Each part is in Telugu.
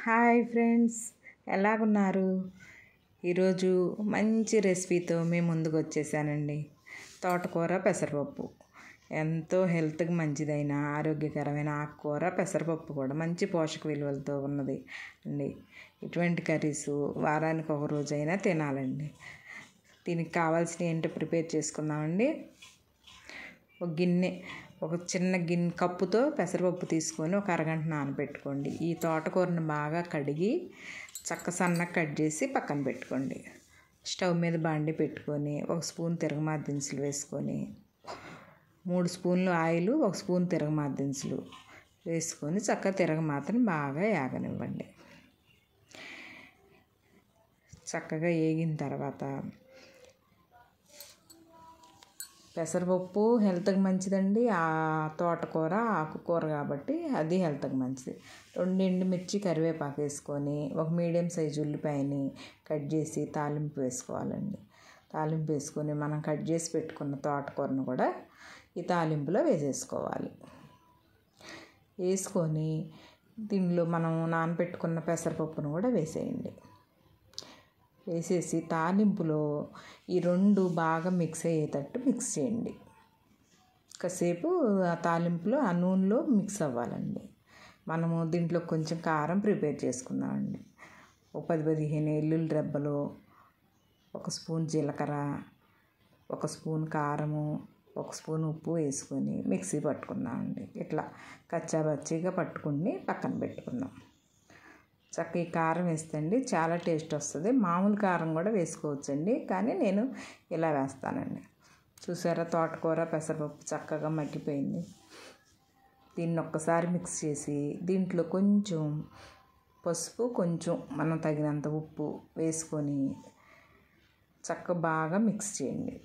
Hi friends, ఎలాగున్నారు? ఈరోజు మంచి రెసిపీతో మీ ముందుకు వచ్చేసానండి. తోటకూర పెసరపప్పు ఎంతో హెల్త్కి మంచిదైన ఆరోగ్యకరమైన ఆకుకూర పెసరపప్పు కూడా మంచి పోషక విలువలతో ఉన్నది అండి. ఇటువంటి కర్రీస్ వారానికి ఒక రోజైనా తినాలండి. దీనికి కావాల్సిన ఏంటో ప్రిపేర్ చేసుకుందామండి. ఒక చిన్న కప్పుతో పెసరపప్పు తీసుకొని ఒక అరగంట నానబెట్టుకోండి. ఈ తోటకూరను బాగా కడిగి సన్నగా కట్ చేసి పక్కన పెట్టుకోండి. స్టవ్ మీద బాండి పెట్టుకొని 1 స్పూన్ తిరగమాత దినుసులు వేసుకొని 3 స్పూన్లు ఆయిల్, 1 స్పూన్ తిరగమాత దినుసులు వేసుకొని తిరగమాతని బాగా ఏగనివ్వండి. చక్కగా ఏగిన తర్వాత పెసరపప్పు హెల్త్కి మంచిదండి. ఆ తోటకూర ఆకుకూర కాబట్టి అది హెల్త్కి మంచిది. 2 ఎండుమిర్చి, కరివేపాకు వేసుకొని 1 మీడియం సైజు ఉల్లిపాయని కట్ చేసి తాలింపు వేసుకోవాలండి. తాలింపు వేసుకొని మనం కట్ చేసి పెట్టుకున్న తోటకూరను కూడా ఈ తాలింపులో వేసేసుకోవాలి. వేసుకొని దీనిలో మనం నానబెట్టుకున్న పెసరపప్పును కూడా వేసేయండి. వేసేసి తాలింపులో ఈ 2 బాగా మిక్స్ అయ్యేటట్టు మిక్స్ చేయండి. కాసేపు ఆ తాలింపులో ఆ నూనెలో మిక్స్ అవ్వాలండి. మనము దీంట్లో కొంచెం కారం ప్రిపేర్ చేసుకుందామండి. 10-15 వెల్లుల్లి రెబ్బలు, 1 స్పూన్ జీలకర్ర, 1 స్పూన్ కారము, 1 స్పూన్ ఉప్పు వేసుకొని మిక్సీ పట్టుకుందామండి. ఇట్లా కచ్చాబచ్చిగా పట్టుకుని పక్కన పెట్టుకుందాం. ఈ కారం వేస్తండి చాలా టేస్ట్ వస్తుంది. మామూలు కారం కూడా వేసుకోవచ్చండి, కానీ నేను ఇలా వేస్తానండి. చూసారా, తోటకూర పెసరపప్పు చక్కగా మగ్గిపోయింది. దీన్ని ఒక్కసారి మిక్స్ చేసి దీంట్లో కొంచెం పసుపు, కొంచెం మనం తగినంత ఉప్పు వేసుకొని బాగా మిక్స్ చేయండి.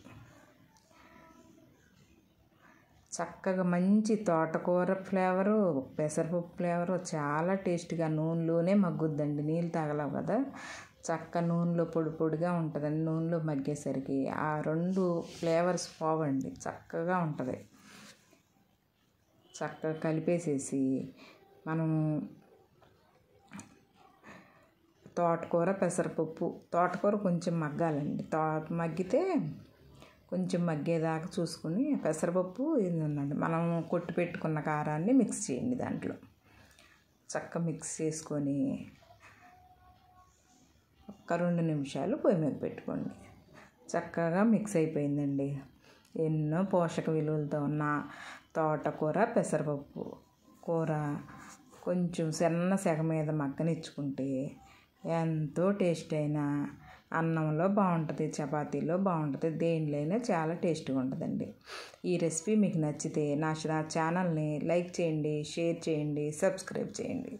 చక్కగా మంచి తోటకూర ఫ్లేవరు, పెసరపప్పు ఫ్లేవరు చాలా టేస్ట్గా నూనెలోనే మగ్గుద్దండి. నీళ్ళు తగలవు కదా, నూనెలో పొడిగా ఉంటుందండి. నూనెలో మగ్గేసరికి ఆ 2 ఫ్లేవర్స్ పోవండి, చక్కగా ఉంటుంది. చక్కగా కలిపేసేసి మనము తోటకూర పెసరపప్పు, తోటకూర కొంచెం మగ్గాలండి. మగ్గితే కొంచెం మగ్గేదాకా చూసుకుని పెసరపప్పు ఇది ఉందండి, మనం కొట్టి పెట్టుకున్న కారాన్ని మిక్స్ చేయండి. దాంట్లో మిక్స్ చేసుకొని ఒక 2 నిమిషాలు పొయ్యి మీద పెట్టుకోండి. చక్కగా మిక్స్ అయిపోయిందండి. ఎన్నో పోషక విలువలతో ఉన్న తోటకూర పెసరపప్పు కూర కొంచెం సన్న సెగ మీద మగ్గనిచ్చుకుంటే ఎంతో టేస్ట్ అయిన అన్నంలో బాగుంటుంది, చపాతీలో బాగుంటుంది, దేనిలో అయినా చాలా టేస్ట్గా ఉంటుందండి. ఈ రెసిపీ మీకు నచ్చితే నా ఛానల్ని లైక్ చేయండి, షేర్ చేయండి, సబ్స్క్రైబ్ చేయండి.